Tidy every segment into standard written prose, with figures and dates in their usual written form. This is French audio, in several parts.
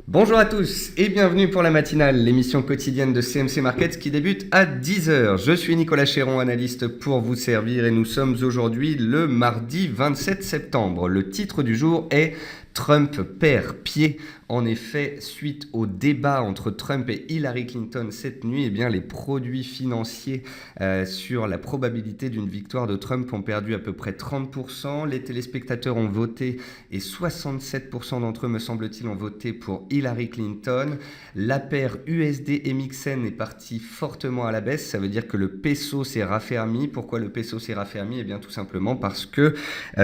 Bonjour à tous et bienvenue pour la matinale, l'émission quotidienne de CMC Markets qui débute à 10 heures. Je suis Nicolas Chéron, analyste pour vous servir et nous sommes aujourd'hui le mardi 27 septembre. Le titre du jour est Trump perd pied. En effet, suite au débat entre Trump et Hillary Clinton cette nuit, eh bien, les produits financiers sur la probabilité d'une victoire de Trump ont perdu à peu près 30%. Les téléspectateurs ont voté et 67% d'entre eux, me semble-t-il, ont voté pour Hillary Clinton. La paire USD-MXN est partie fortement à la baisse. Ça veut dire que le peso s'est raffermi. Pourquoi le peso s'est raffermi? Eh bien, tout simplement parce que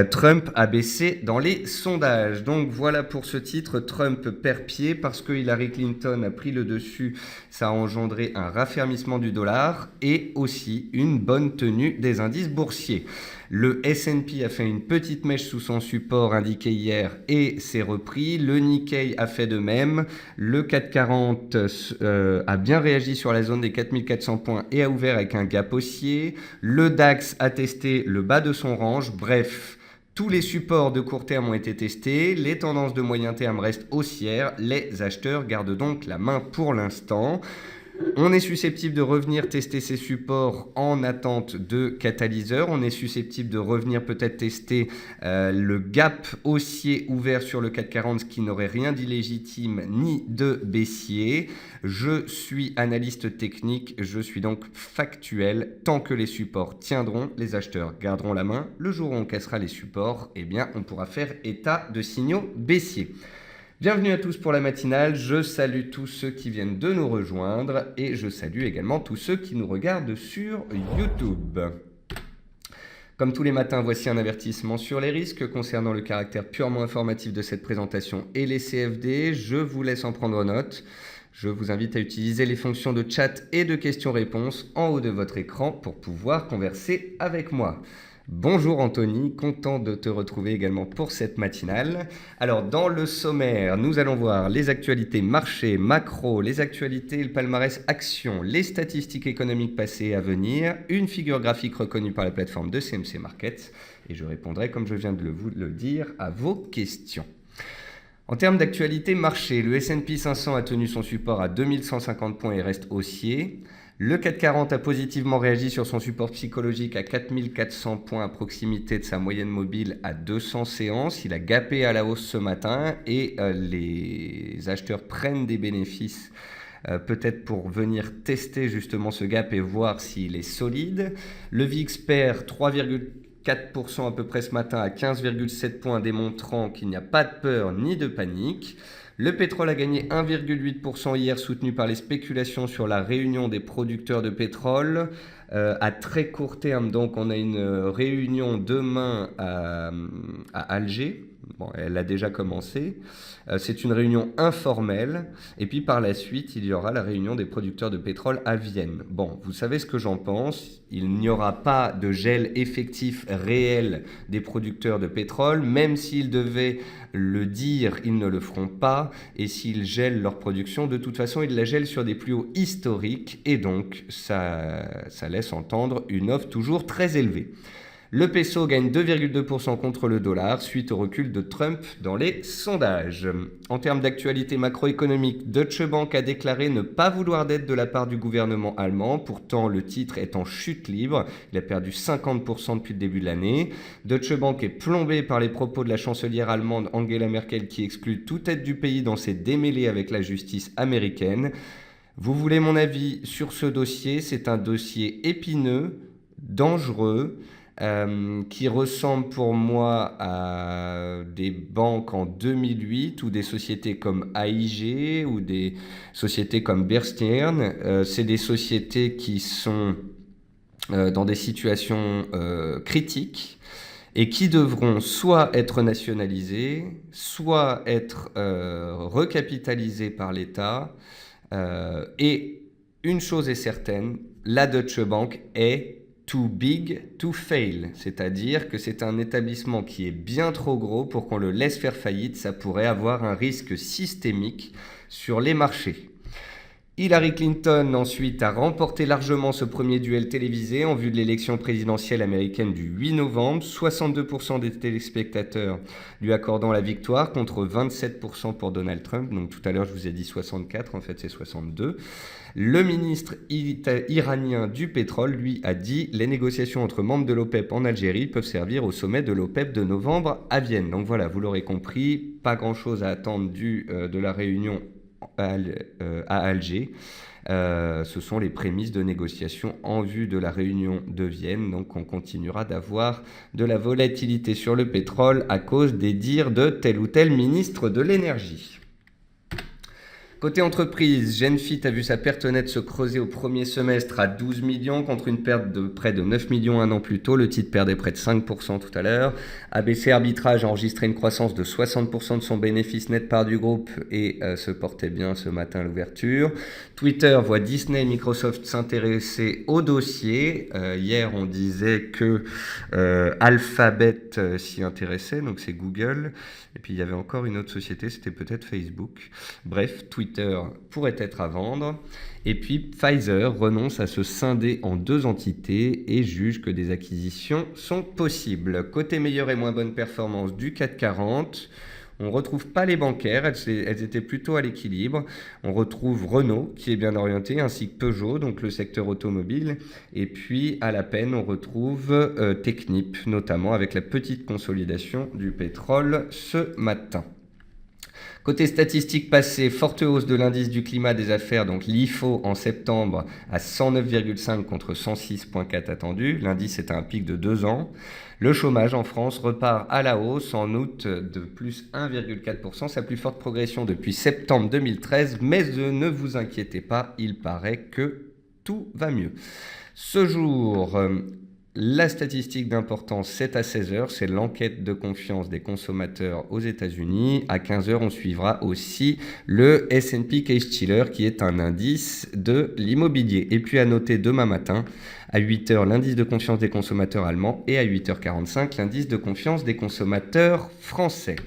Trump a baissé dans les sondages. Donc voilà pour ce titre, Trump perd pied parce que Hillary Clinton a pris le dessus. Ça a engendré un raffermissement du dollar et aussi une bonne tenue des indices boursiers. Le S&P a fait une petite mèche sous son support indiqué hier et s'est repris. Le Nikkei a fait de même. Le CAC 40 a bien réagi sur la zone des 4400 points et a ouvert avec un gap haussier. Le DAX a testé le bas de son range. Bref, tous les supports de court terme ont été testés, les tendances de moyen terme restent haussières, les acheteurs gardent donc la main pour l'instant. On est susceptible de revenir tester ces supports en attente de catalyseurs. On est susceptible de revenir peut-être tester le gap haussier ouvert sur le CAC 40, ce qui n'aurait rien d'illégitime ni de baissier. Je suis analyste technique, je suis donc factuel. Tant que les supports tiendront, les acheteurs garderont la main. Le jour où on cassera les supports, eh bien, on pourra faire état de signaux baissiers. Bienvenue à tous pour la matinale, je salue tous ceux qui viennent de nous rejoindre et je salue également tous ceux qui nous regardent sur YouTube. Comme tous les matins, voici un avertissement sur les risques concernant le caractère purement informatif de cette présentation et les CFD. Je vous laisse en prendre note. Je vous invite à utiliser les fonctions de chat et de questions-réponses en haut de votre écran pour pouvoir converser avec moi. Bonjour Anthony, content de te retrouver également pour cette matinale. Alors dans le sommaire, nous allons voir les actualités marché, macro, les actualités, le palmarès action, les statistiques économiques passées et à venir, une figure graphique reconnue par la plateforme de CMC Markets et je répondrai, comme je viens de vous le dire, à vos questions. En termes d'actualité marché, le S&P 500 a tenu son support à 2150 points et reste haussier. Le CAC 40 a positivement réagi sur son support psychologique à 4400 points à proximité de sa moyenne mobile à 200 séances. Il a gapé à la hausse ce matin et les acheteurs prennent des bénéfices peut-être pour venir tester justement ce gap et voir s'il est solide. Le VIX perd 3,4% à peu près ce matin à 15,7 points, démontrant qu'il n'y a pas de peur ni de panique. Le pétrole a gagné 1,8% hier, soutenu par les spéculations sur la réunion des producteurs de pétrole. À très court terme, donc, on a une réunion demain à Alger. Bon, elle a déjà commencé. C'est une réunion informelle. Et puis par la suite, il y aura la réunion des producteurs de pétrole à Vienne. Bon, vous savez ce que j'en pense. Il n'y aura pas de gel effectif réel des producteurs de pétrole. Même s'ils devaient le dire, ils ne le feront pas. Et s'ils gèlent leur production, de toute façon, ils la gèlent sur des plus hauts historiques. Et donc, ça laisse entendre une offre toujours très élevée. Le peso gagne 2,2% contre le dollar suite au recul de Trump dans les sondages. En termes d'actualité macroéconomique, Deutsche Bank a déclaré ne pas vouloir d'aide de la part du gouvernement allemand. Pourtant, le titre est en chute libre. Il a perdu 50% depuis le début de l'année. Deutsche Bank est plombé par les propos de la chancelière allemande Angela Merkel qui exclut toute aide du pays dans ses démêlés avec la justice américaine. Vous voulez mon avis sur ce dossier? C'est un dossier épineux, dangereux, qui ressemble pour moi à des banques en 2008 ou des sociétés comme AIG ou des sociétés comme Bear Stearns. C'est des sociétés qui sont dans des situations critiques et qui devront soit être nationalisées, soit être recapitalisées par l'État. Et une chose est certaine, la Deutsche Bank est too big to fail, c'est-à-dire que c'est un établissement qui est bien trop gros pour qu'on le laisse faire faillite. Ça pourrait avoir un risque systémique sur les marchés. Hillary Clinton, ensuite, a remporté largement ce premier duel télévisé en vue de l'élection présidentielle américaine du 8 novembre. 62% des téléspectateurs lui accordant la victoire contre 27% pour Donald Trump. Donc tout à l'heure, je vous ai dit 64, en fait c'est 62. Le ministre iranien du pétrole, lui, a dit « Les négociations entre membres de l'OPEP en Algérie peuvent servir au sommet de l'OPEP de novembre à Vienne. » Donc voilà, vous l'aurez compris, pas grand-chose à attendre de la réunion à Alger. Ce sont les prémices de négociation en vue de la réunion de Vienne. Donc on continuera d'avoir de la volatilité sur le pétrole à cause des dires de tel ou tel ministre de l'énergie. Côté entreprise, Genfit a vu sa perte nette se creuser au premier semestre à 12 millions contre une perte de près de 9 millions un an plus tôt. Le titre perdait près de 5% tout à l'heure. ABC Arbitrage a enregistré une croissance de 60% de son bénéfice net part du groupe et se portait bien ce matin à l'ouverture. Twitter voit Disney et Microsoft s'intéresser au dossier. Hier, on disait que Alphabet s'y intéressait, donc c'est Google. Et puis il y avait encore une autre société, c'était peut-être Facebook. Bref, Twitter pourrait être à vendre. Et puis Pfizer renonce à se scinder en 2 entités et juge que des acquisitions sont possibles. Côté meilleure et moins bonne performance du CAC 40, on ne retrouve pas les bancaires, elles étaient plutôt à l'équilibre. On retrouve Renault qui est bien orienté, ainsi que Peugeot, donc le secteur automobile. Et puis à la peine, on retrouve Technip, notamment avec la petite consolidation du pétrole ce matin. Côté statistiques passées, forte hausse de l'indice du climat des affaires, donc l'IFO en septembre à 109,5 contre 106,4 attendu. L'indice est à un pic de 2 ans. Le chômage en France repart à la hausse en août de plus 1,4%, sa plus forte progression depuis septembre 2013. Mais ne vous inquiétez pas, il paraît que tout va mieux. Ce jour, la statistique d'importance, c'est à 16h, c'est l'enquête de confiance des consommateurs aux États-Unis. À 15h, on suivra aussi le S&P Case-Shiller, qui est un indice de l'immobilier. Et puis à noter demain matin, à 8h, l'indice de confiance des consommateurs allemands et à 8h45, l'indice de confiance des consommateurs français.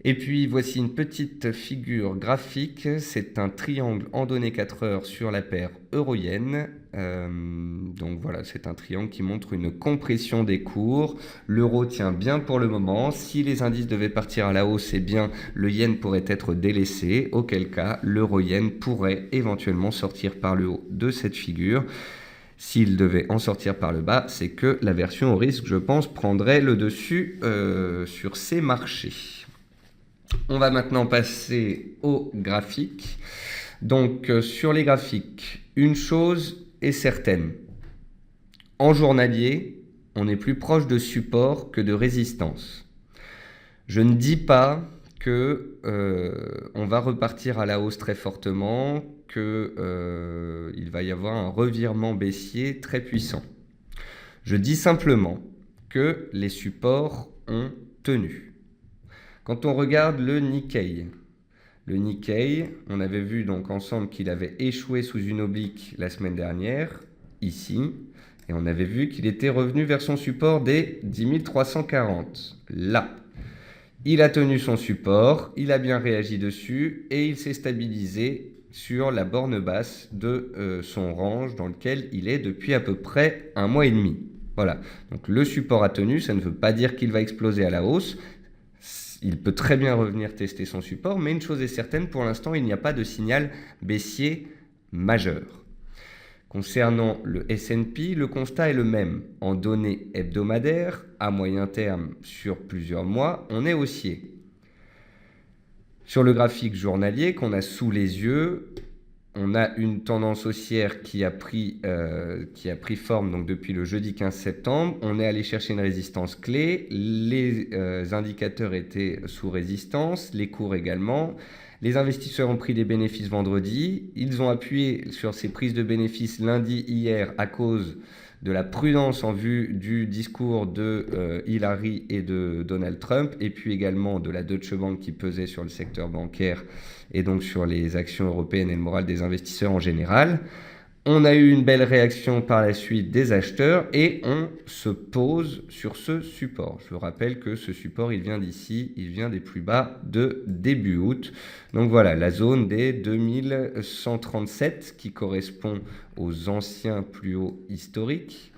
Et puis voici une petite figure graphique, c'est un triangle en données 4 heures sur la paire euro-yen. Donc voilà, c'est un triangle qui montre une compression des cours. L'euro tient bien pour le moment. Si les indices devaient partir à la hausse, eh bien le yen pourrait être délaissé, auquel cas l'euro-yen pourrait éventuellement sortir par le haut de cette figure. S'il devait en sortir par le bas, c'est que la version au risque, je pense, prendrait le dessus sur ces marchés. On va maintenant passer aux graphiques. Donc sur les graphiques, une chose est certaine. En journalier, on est plus proche de support que de résistance. Je ne dis pas que on va repartir à la hausse très fortement, qu'il va y avoir un revirement baissier très puissant. Je dis simplement que les supports ont tenu. Quand on regarde le Nikkei, on avait vu donc ensemble qu'il avait échoué sous une oblique la semaine dernière, ici, et on avait vu qu'il était revenu vers son support des 10 340, là. Il a tenu son support, il a bien réagi dessus, et il s'est stabilisé sur la borne basse de son range dans lequel il est depuis à peu près 1 mois et demi. Voilà, donc le support a tenu, ça ne veut pas dire qu'il va exploser à la hausse. Il peut très bien revenir tester son support, mais une chose est certaine, pour l'instant, il n'y a pas de signal baissier majeur. Concernant le S&P, le constat est le même. En données hebdomadaires, à moyen terme sur plusieurs mois, on est haussier. Sur le graphique journalier qu'on a sous les yeux, on a une tendance haussière qui a pris forme donc depuis le jeudi 15 septembre. On est allé chercher une résistance clé. Les indicateurs étaient sous résistance, les cours également. Les investisseurs ont pris des bénéfices vendredi. Ils ont appuyé sur ces prises de bénéfices lundi, hier, à cause de la prudence en vue du discours de Hillary et de Donald Trump, et puis également de la Deutsche Bank qui pesait sur le secteur bancaire et donc sur les actions européennes et le moral des investisseurs en général. On a eu une belle réaction par la suite des acheteurs et on se pose sur ce support. Je vous rappelle que ce support, il vient d'ici, il vient des plus bas de début août. Donc voilà, la zone des 2137 qui correspond aux anciens plus hauts historiques.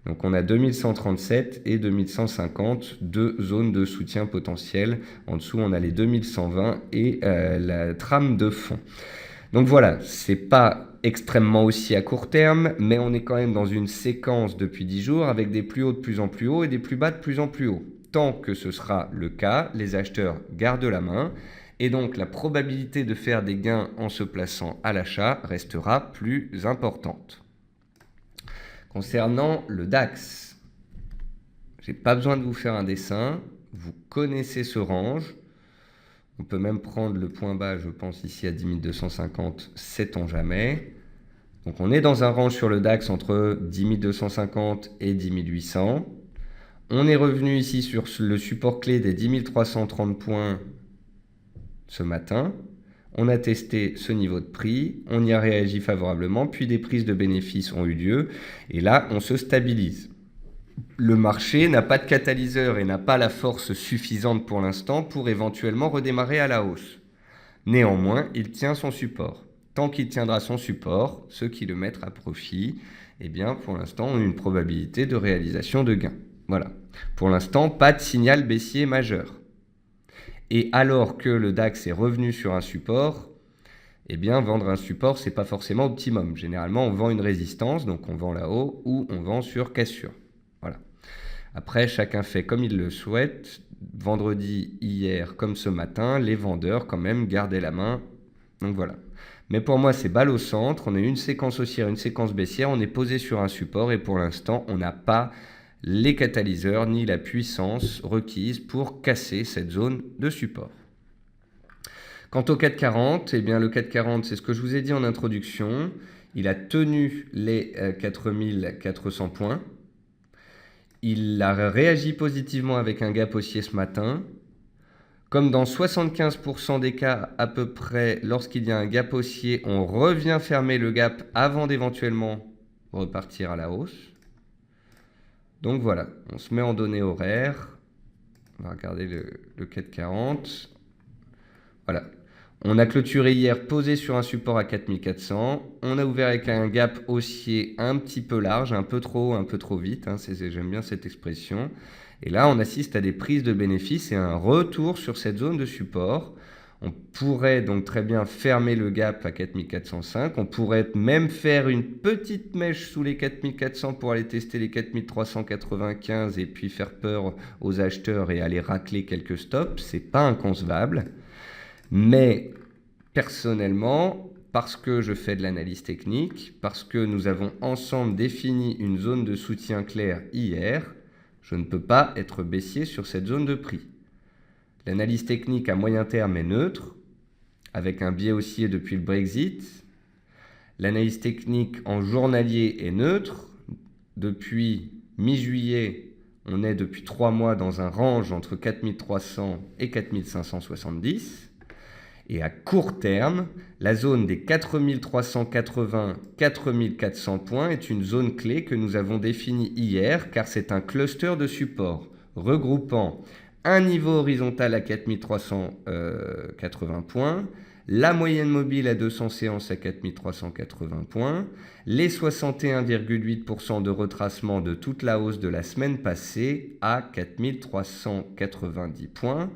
Donc on a 2137 et 2150, deux zones de soutien potentiel. En dessous, on a les 2120 et la trame de fond. Donc voilà, c'est pas extrêmement aussi à court terme, mais on est quand même dans une séquence depuis 10 jours avec des plus hauts de plus en plus hauts et des plus bas de plus en plus hauts. Tant que ce sera le cas, les acheteurs gardent la main et donc la probabilité de faire des gains en se plaçant à l'achat restera plus importante. Concernant le DAX, j'ai pas besoin de vous faire un dessin, vous connaissez ce range. On peut même prendre le point bas, je pense, ici à 10 250, sait-on jamais. Donc on est dans un range sur le DAX entre 10 250 et 10 800. On est revenu ici sur le support clé des 10 330 points ce matin. On a testé ce niveau de prix, on y a réagi favorablement, puis des prises de bénéfices ont eu lieu. Et là, on se stabilise. Le marché n'a pas de catalyseur et n'a pas la force suffisante pour l'instant pour éventuellement redémarrer à la hausse. Néanmoins, il tient son support. Tant qu'il tiendra son support, ceux qui le mettent à profit, eh bien, pour l'instant, ont une probabilité de réalisation de gains. Voilà. Pour l'instant, pas de signal baissier majeur. Et alors que le DAX est revenu sur un support, eh bien, vendre un support, c'est pas forcément optimum. Généralement, on vend une résistance, donc on vend là-haut, ou on vend sur cassure. Voilà. Après, chacun fait comme il le souhaite. Vendredi, hier, comme ce matin, les vendeurs, quand même, gardaient la main. Donc voilà. Mais pour moi, c'est balle au centre. On a une séquence haussière, une séquence baissière. On est posé sur un support et pour l'instant, on n'a pas les catalyseurs ni la puissance requise pour casser cette zone de support. Quant au 440, eh bien le 440, c'est ce que je vous ai dit en introduction. Il a tenu les 4400 points. Il a réagi positivement avec un gap haussier ce matin. Comme dans 75% des cas à peu près, lorsqu'il y a un gap haussier, on revient fermer le gap avant d'éventuellement repartir à la hausse. Donc voilà, on se met en données horaires. On va regarder le 440. Voilà. On a clôturé hier posé sur un support à 4400. On a ouvert avec un gap haussier un petit peu large, un peu trop vite. Hein, j'aime bien cette expression. Et là, on assiste à des prises de bénéfices et un retour sur cette zone de support. On pourrait donc très bien fermer le gap à 4405. On pourrait même faire une petite mèche sous les 4400 pour aller tester les 4395 et puis faire peur aux acheteurs et aller racler quelques stops. C'est pas inconcevable. Mais personnellement, parce que je fais de l'analyse technique, parce que nous avons ensemble défini une zone de soutien claire hier, je ne peux pas être baissier sur cette zone de prix. L'analyse technique à moyen terme est neutre, avec un biais haussier depuis le Brexit. L'analyse technique en journalier est neutre. Depuis mi-juillet, on est depuis 3 mois dans un range entre 4300 et 4570. Et à court terme, la zone des 4380-4400 points est une zone clé que nous avons définie hier car c'est un cluster de support regroupant un niveau horizontal à 4380 points, la moyenne mobile à 200 séances à 4380 points, les 61,8% de retracement de toute la hausse de la semaine passée à 4390 points,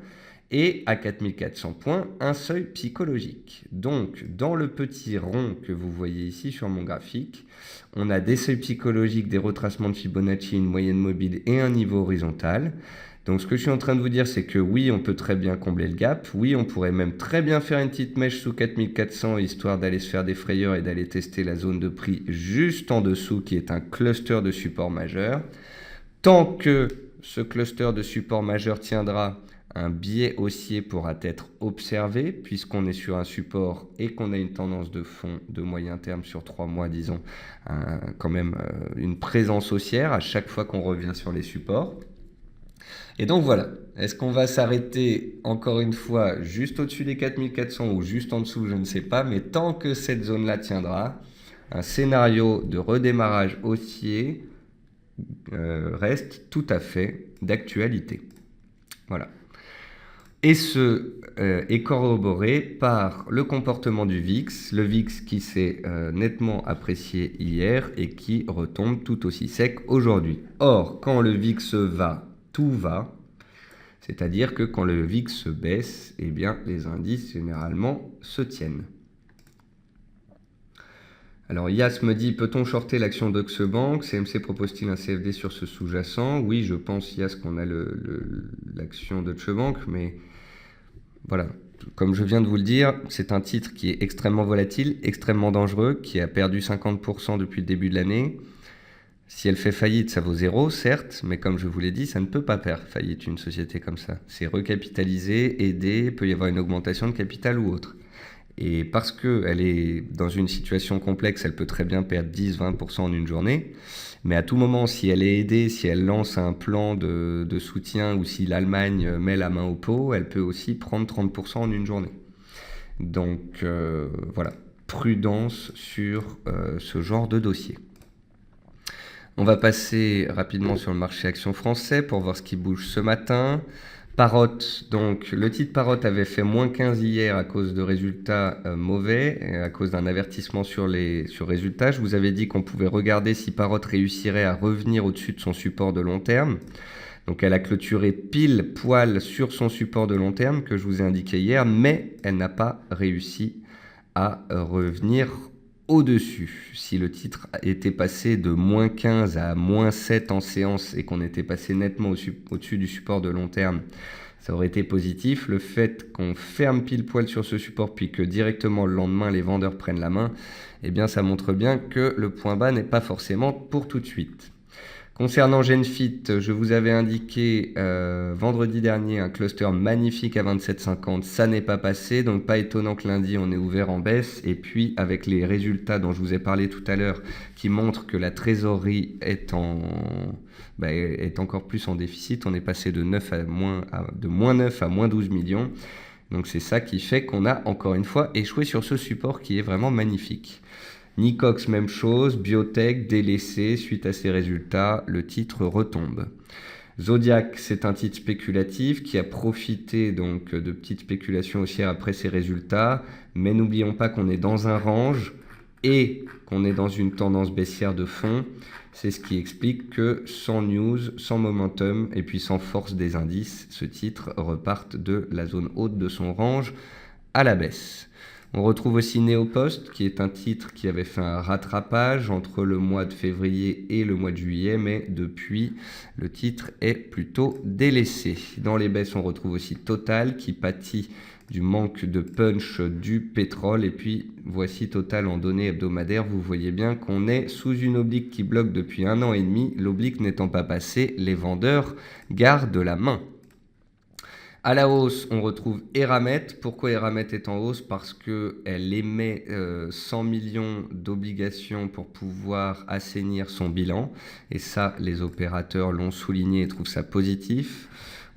et à 4400 points, un seuil psychologique. Donc, dans le petit rond que vous voyez ici sur mon graphique, on a des seuils psychologiques, des retracements de Fibonacci, une moyenne mobile et un niveau horizontal. Donc, ce que je suis en train de vous dire, c'est que oui, on peut très bien combler le gap. Oui, on pourrait même très bien faire une petite mèche sous 4400, histoire d'aller se faire des frayeurs et d'aller tester la zone de prix juste en dessous, qui est un cluster de support majeur. Tant que ce cluster de support majeur tiendra, un biais haussier pourra être observé puisqu'on est sur un support et qu'on a une tendance de fond de moyen terme sur 3 mois, disons, quand même une présence haussière à chaque fois qu'on revient sur les supports. Et donc voilà, est-ce qu'on va s'arrêter encore une fois juste au-dessus des 4400 ou juste en dessous, je ne sais pas, mais tant que cette zone-là tiendra, un scénario de redémarrage haussier reste tout à fait d'actualité. Voilà. Et ce est corroboré par le comportement du VIX, le VIX qui s'est nettement apprécié hier et qui retombe tout aussi sec aujourd'hui. Or, quand le VIX va, tout va, c'est-à-dire que quand le VIX baisse, eh bien, les indices généralement se tiennent. Alors Yas me dit, peut-on shorter l'action Deutsche Bank? CMC propose-t-il un CFD sur ce sous-jacent? Oui, je pense Yas qu'on a l'action Deutsche Bank, mais voilà, comme je viens de vous le dire, c'est un titre qui est extrêmement volatile, extrêmement dangereux, qui a perdu 50% depuis le début de l'année. Si elle fait faillite, ça vaut 0, certes, mais comme je vous l'ai dit, ça ne peut pas faire faillite une société comme ça. C'est recapitaliser, aider, peut y avoir une augmentation de capital ou autre. Et parce qu'elle est dans une situation complexe, elle peut très bien perdre 10-20% en une journée. Mais à tout moment, si elle est aidée, si elle lance un plan de soutien ou si l'Allemagne met la main au pot, elle peut aussi prendre 30% en une journée. Donc voilà, prudence sur ce genre de dossier. On va passer rapidement sur le marché action français pour voir ce qui bouge ce matin. Parrot, donc le titre Parrot avait fait moins 15 hier à cause de résultats mauvais, à cause d'un avertissement sur résultats. Je vous avais dit qu'on pouvait regarder si Parrot réussirait à revenir au-dessus de son support de long terme. Donc elle a clôturé pile poil sur son support de long terme que je vous ai indiqué hier, mais elle n'a pas réussi à revenir au-dessus. Si le titre était passé de moins 15 à moins 7 en séance et qu'on était passé nettement au-dessus du support de long terme, ça aurait été positif. Le fait qu'on ferme pile poil sur ce support puis que directement le lendemain les vendeurs prennent la main, eh bien ça montre bien que le point bas n'est pas forcément pour tout de suite. Concernant Genfit, je vous avais indiqué vendredi dernier un cluster magnifique à 27,50. Ça n'est pas passé, donc pas étonnant que lundi on est ouvert en baisse. Et puis avec les résultats dont je vous ai parlé tout à l'heure qui montrent que la trésorerie est encore plus en déficit, on est passé de moins 9 à moins 12 millions. Donc c'est ça qui fait qu'on a encore une fois échoué sur ce support qui est vraiment magnifique. Nicox, même chose, biotech délaissé suite à ces résultats, le titre retombe. Zodiac, c'est un titre spéculatif qui a profité donc de petites spéculations haussières après ces résultats, mais n'oublions pas qu'on est dans un range et qu'on est dans une tendance baissière de fond. C'est ce qui explique que sans news, sans momentum et puis sans force des indices, ce titre reparte de la zone haute de son range à la baisse. On retrouve aussi Neopost, qui est un titre qui avait fait un rattrapage entre le mois de février et le mois de juillet, mais depuis, le titre est plutôt délaissé. Dans les baisses, on retrouve aussi Total, qui pâtit du manque de punch du pétrole. Et puis, voici Total en données hebdomadaires. Vous voyez bien qu'on est sous une oblique qui bloque depuis 1 an et demi. L'oblique n'étant pas passée, les vendeurs gardent la main. À la hausse, on retrouve Eramet. Pourquoi Eramet est en hausse? Parce qu'elle émet 100 millions d'obligations pour pouvoir assainir son bilan. Et ça, les opérateurs l'ont souligné et trouvent ça positif.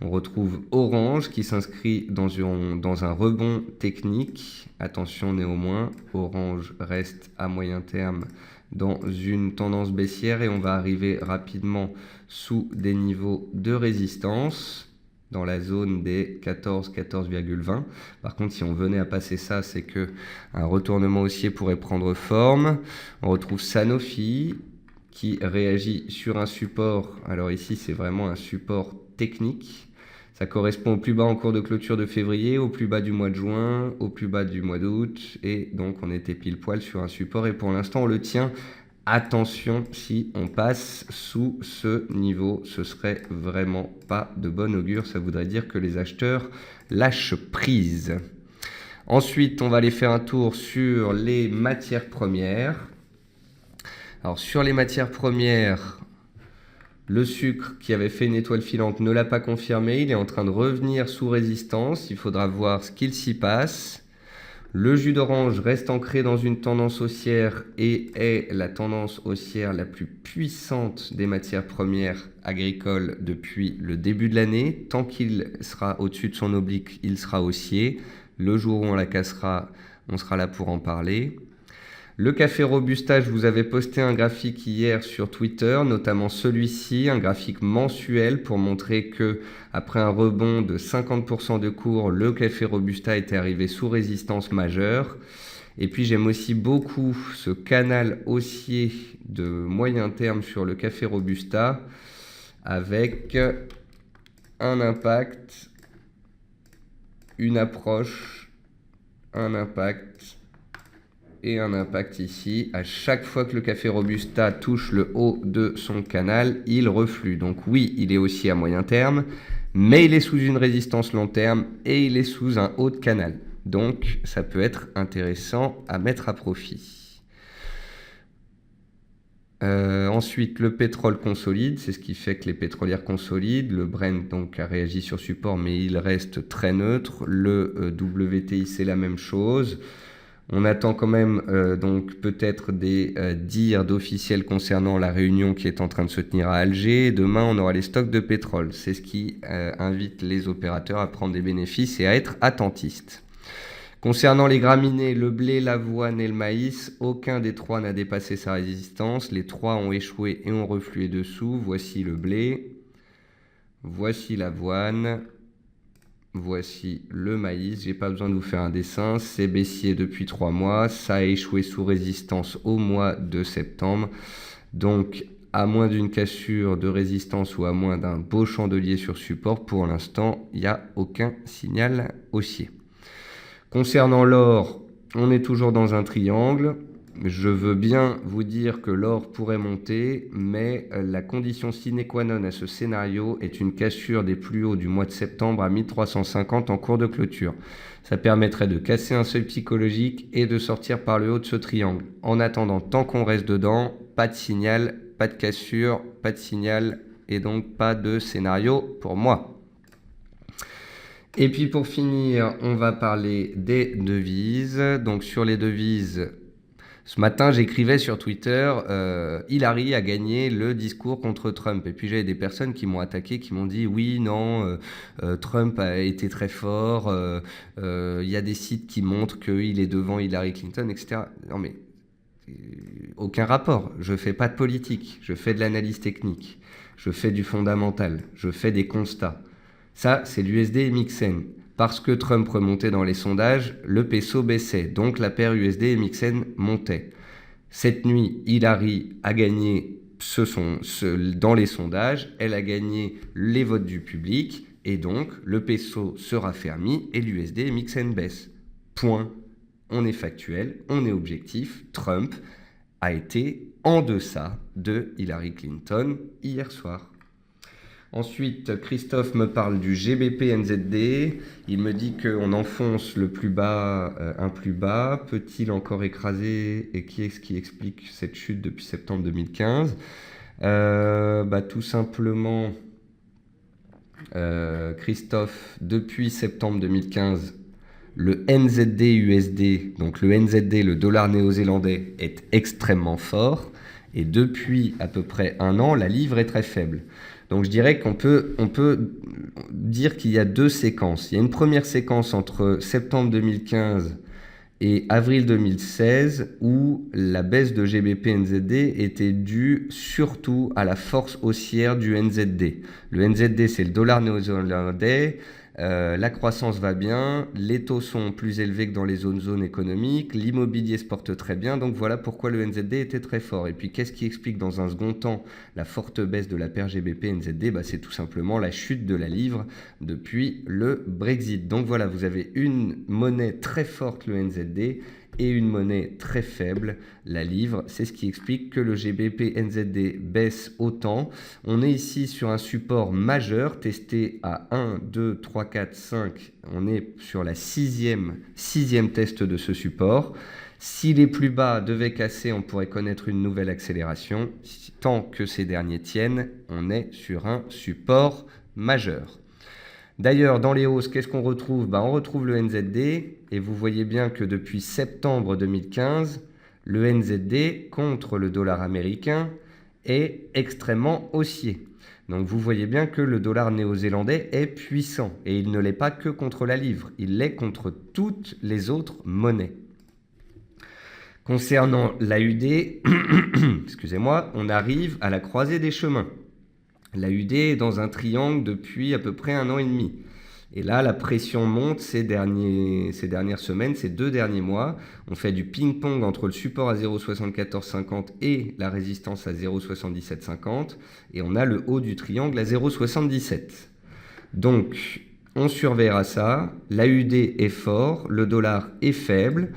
On retrouve Orange qui s'inscrit dans un rebond technique. Attention néanmoins, Orange reste à moyen terme dans une tendance baissière et on va arriver rapidement sous des niveaux de résistance dans la zone des 14,20. Par contre, si on venait à passer ça, c'est que un retournement haussier pourrait prendre forme. On retrouve Sanofi qui réagit sur un support. Alors ici, c'est vraiment un support technique. Ça correspond au plus bas en cours de clôture de février, au plus bas du mois de juin, au plus bas du mois d'août. Et donc, on était pile poil sur un support. Et pour l'instant, on le tient. Attention, si on passe sous ce niveau, ce serait vraiment pas de bon augure. Ça voudrait dire que les acheteurs lâchent prise. Ensuite, on va aller faire un tour sur les matières premières. Alors, sur les matières premières, le sucre qui avait fait une étoile filante ne l'a pas confirmé. Il est en train de revenir sous résistance. Il faudra voir ce qu'il s'y passe. Le jus d'orange reste ancré dans une tendance haussière et est la tendance haussière la plus puissante des matières premières agricoles depuis le début de l'année. Tant qu'il sera au-dessus de son oblique, il sera haussier. Le jour où on la cassera, on sera là pour en parler. Le café Robusta, je vous avais posté un graphique hier sur Twitter, notamment celui-ci, un graphique mensuel pour montrer que après un rebond de 50% de cours, le café Robusta était arrivé sous résistance majeure. Et puis j'aime aussi beaucoup ce canal haussier de moyen terme sur le café Robusta avec un impact, une approche, un impact et un impact ici. À chaque fois que le café Robusta touche le haut de son canal, il reflue. Donc oui, il est haussier à moyen terme, mais il est sous une résistance long terme et il est sous un haut de canal. Donc ça peut être intéressant à mettre à profit. Ensuite, le pétrole consolide, c'est ce qui fait que les pétrolières consolident. Le Brent donc a réagi sur support, mais il reste très neutre. Le WTI, c'est la même chose. On attend quand même donc peut-être des dires d'officiels concernant la réunion qui est en train de se tenir à Alger. Demain, on aura les stocks de pétrole. C'est ce qui invite les opérateurs à prendre des bénéfices et à être attentistes. Concernant les graminées, le blé, l'avoine et le maïs, aucun des trois n'a dépassé sa résistance. Les trois ont échoué et ont reflué dessous. Voici le blé, voici l'avoine, voici le maïs. J'ai pas besoin de vous faire un dessin. C'est baissier depuis 3 mois. Ça a échoué sous résistance au mois de septembre. Donc, à moins d'une cassure de résistance ou à moins d'un beau chandelier sur support, pour l'instant, il n'y a aucun signal haussier. Concernant l'or, on est toujours dans un triangle. Je veux bien vous dire que l'or pourrait monter, mais la condition sine qua non à ce scénario est une cassure des plus hauts du mois de septembre à 1350 en cours de clôture. Ça permettrait de casser un seuil psychologique et de sortir par le haut de ce triangle. En attendant, tant qu'on reste dedans, pas de signal, pas de cassure, pas de signal et donc pas de scénario pour moi. Et puis pour finir, on va parler des devises. Donc sur les devises, ce matin j'écrivais sur Twitter, Hillary a gagné le discours contre Trump. Et puis j'avais des personnes qui m'ont attaqué, qui m'ont dit oui, non, Trump a été très fort, y a des sites qui montrent qu'il est devant Hillary Clinton, etc. Non mais aucun rapport, je fais pas de politique, je fais de l'analyse technique, je fais du fondamental, je fais des constats. Ça, c'est l'USD MXN. Parce que Trump remontait dans les sondages, le peso baissait. Donc la paire USD MXN montait. Cette nuit, Hillary a gagné dans les sondages. Elle a gagné les votes du public. Et donc, le peso se raffermit et l'USD MXN baisse. Point. On est factuel, on est objectif. Trump a été en deçà de Hillary Clinton hier soir. Ensuite, Christophe me parle du GBP NZD. Il me dit qu'on enfonce le plus bas, un plus bas. Peut-il encore écraser? Et qui est-ce qui explique cette chute depuis septembre 2015? Tout simplement, Christophe, depuis septembre 2015, le NZD-USD, donc le NZD, le dollar néo-zélandais, est extrêmement fort. Et depuis à peu près un an, la livre est très faible. Donc je dirais qu'on peut dire qu'il y a deux séquences. Il y a une première séquence entre septembre 2015 et avril 2016 où la baisse de GBP-NZD était due surtout à la force haussière du NZD. Le NZD, c'est le dollar néo-zélandais. La croissance va bien, les taux sont plus élevés que dans les zones économiques, l'immobilier se porte très bien, donc voilà pourquoi le NZD était très fort. Et puis qu'est-ce qui explique dans un second temps la forte baisse de la paire GBP-NZD? C'est tout simplement la chute de la livre depuis le Brexit. Donc voilà, vous avez une monnaie très forte, le NZD, et une monnaie très faible, la livre. C'est ce qui explique que le GBP-NZD baisse autant. On est ici sur un support majeur testé à 1, 2, 3, 4, 5. On est sur la sixième test de ce support. Si les plus bas devaient casser, on pourrait connaître une nouvelle accélération. Tant que ces derniers tiennent, on est sur un support majeur. D'ailleurs, dans les hausses, qu'est-ce qu'on retrouve? On retrouve le NZD, et vous voyez bien que depuis septembre 2015, le NZD contre le dollar américain est extrêmement haussier. Donc vous voyez bien que le dollar néo-zélandais est puissant, et il ne l'est pas que contre la livre, il l'est contre toutes les autres monnaies. Concernant l'AUD, excusez-moi, on arrive à la croisée des chemins. L'AUD est dans un triangle depuis à peu près 1 an et demi. Et là, la pression monte ces dernières semaines, ces 2 derniers mois. On fait du ping-pong entre le support à 0,7450 et la résistance à 0,7750. Et on a le haut du triangle à 0,77. Donc, on surveillera ça. L'AUD est fort, le dollar est faible.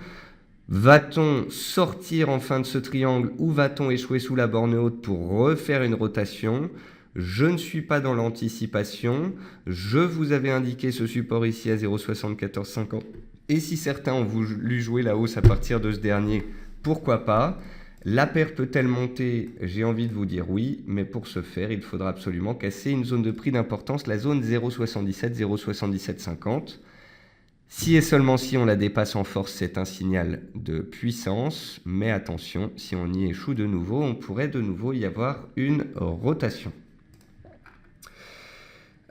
Va-t-on sortir en fin de ce triangle ou va-t-on échouer sous la borne haute pour refaire une rotation ? Je ne suis pas dans l'anticipation. Je vous avais indiqué ce support ici à 0,7450. Et si certains ont voulu jouer la hausse à partir de ce dernier, pourquoi pas ? La paire peut-elle monter ? J'ai envie de vous dire oui, mais pour ce faire, il faudra absolument casser une zone de prix d'importance, la zone 0,77, 0,7750. Si et seulement si on la dépasse en force, c'est un signal de puissance. Mais attention, si on y échoue de nouveau, on pourrait de nouveau y avoir une rotation.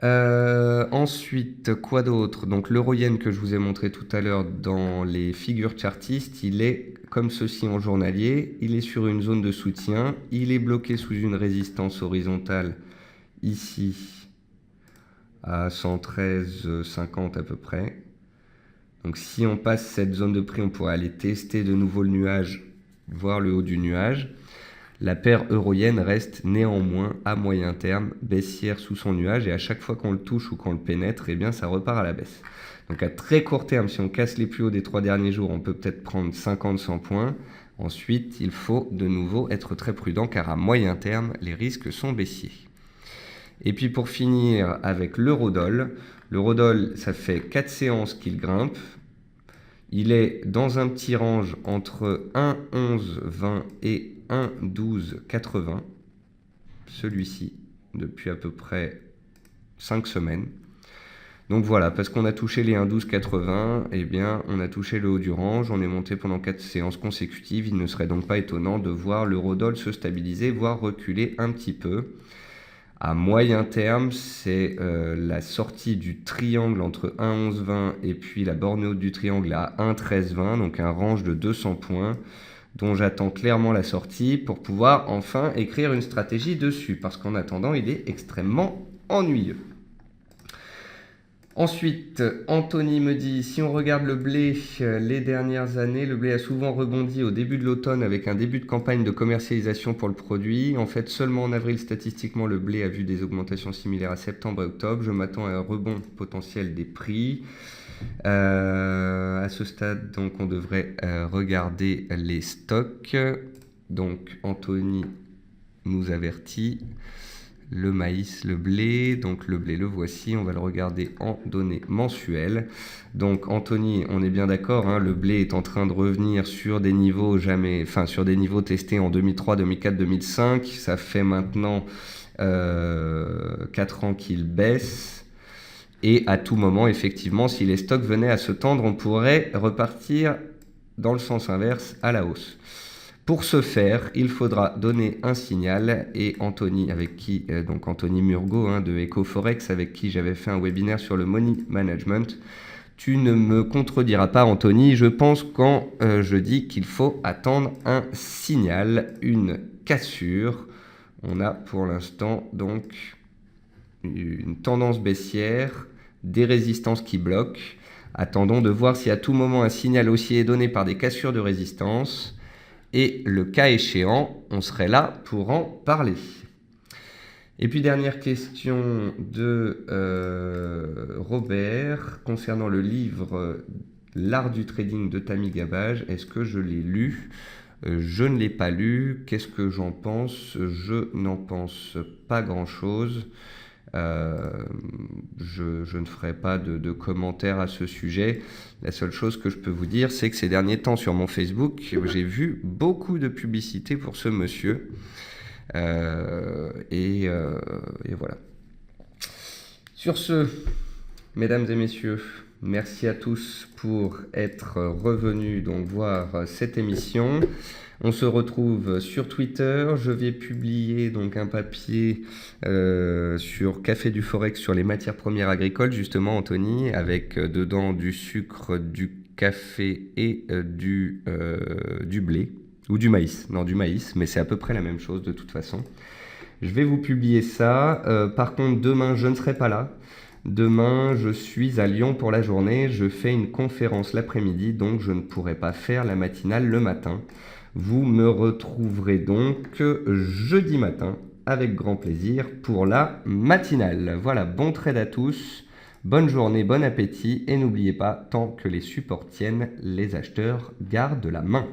Ensuite, quoi d'autre? Donc l'euro-yen que je vous ai montré tout à l'heure dans les figures chartistes, il est comme ceci en journalier. Il est sur une zone de soutien. Il est bloqué sous une résistance horizontale ici à 113,50 à peu près. Donc si on passe cette zone de prix, on pourrait aller tester de nouveau le nuage, voir le haut du nuage. La paire euro-yen reste néanmoins à moyen terme baissière sous son nuage et à chaque fois qu'on le touche ou qu'on le pénètre, eh bien ça repart à la baisse. Donc à très court terme, si on casse les plus hauts des 3 derniers jours, on peut peut-être prendre 50-100 points. Ensuite, il faut de nouveau être très prudent car à moyen terme, les risques sont baissiers. Et puis pour finir avec l'eurodoll, l'eurodoll, ça fait 4 séances qu'il grimpe. Il est dans un petit range entre 1,1120 et 1,1280, celui-ci, depuis à peu près 5 semaines. Donc voilà, parce qu'on a touché les 1,1280, eh bien, on a touché le haut du range, on est monté pendant 4 séances consécutives. Il ne serait donc pas étonnant de voir l'eurodoll se stabiliser, voire reculer un petit peu. À moyen terme, c'est la sortie du triangle entre 1,1120 et puis la borne haute du triangle à 1,1320, donc un range de 200 points, dont j'attends clairement la sortie pour pouvoir enfin écrire une stratégie dessus, parce qu'en attendant, il est extrêmement ennuyeux. Ensuite, Anthony me dit, si on regarde le blé, les dernières années, le blé a souvent rebondi au début de l'automne avec un début de campagne de commercialisation pour le produit. En fait, seulement en avril, statistiquement, le blé a vu des augmentations similaires à septembre et octobre. Je m'attends à un rebond potentiel des prix. À ce stade, donc, on devrait regarder les stocks. Donc, Anthony nous avertit. Le maïs, le blé, donc le blé le voici, on va le regarder en données mensuelles. Donc Anthony, on est bien d'accord, hein, le blé est en train de revenir sur des niveaux sur des niveaux testés en 2003, 2004, 2005. Ça fait maintenant 4 ans qu'il baisse. Et à tout moment, effectivement, si les stocks venaient à se tendre, on pourrait repartir dans le sens inverse à la hausse. Pour ce faire, il faudra donner un signal et Anthony, donc Anthony Murgo de EcoForex, avec qui j'avais fait un webinaire sur le money management, tu ne me contrediras pas Anthony, je pense quand je dis qu'il faut attendre un signal, une cassure. On a pour l'instant donc une tendance baissière, des résistances qui bloquent. Attendons de voir si à tout moment un signal haussier est donné par des cassures de résistance. Et le cas échéant, on serait là pour en parler. Et puis dernière question de Robert concernant le livre L'art du trading de Tammy Gabage. Est-ce que je l'ai lu ? Je ne l'ai pas lu. Qu'est-ce que j'en pense ? Je n'en pense pas grand-chose. Je ne ferai pas de commentaires à ce sujet. La seule chose que je peux vous dire, c'est que ces derniers temps sur mon Facebook, j'ai vu beaucoup de publicité pour ce monsieur. Et voilà. Sur ce, mesdames et messieurs, merci à tous pour être revenus donc voir cette émission. On se retrouve sur Twitter. Je vais publier donc un papier sur Café du Forex sur les matières premières agricoles, justement, Anthony, avec dedans du sucre, du café et du blé, ou du maïs. Non, du maïs, mais c'est à peu près la même chose de toute façon. Je vais vous publier ça. Par contre, demain, je ne serai pas là. Demain, je suis à Lyon pour la journée. Je fais une conférence l'après-midi, donc je ne pourrai pas faire la matinale le matin. Vous me retrouverez donc jeudi matin avec grand plaisir pour la matinale. Voilà, bon trade à tous, bonne journée, bon appétit et n'oubliez pas, tant que les supports tiennent, les acheteurs gardent la main.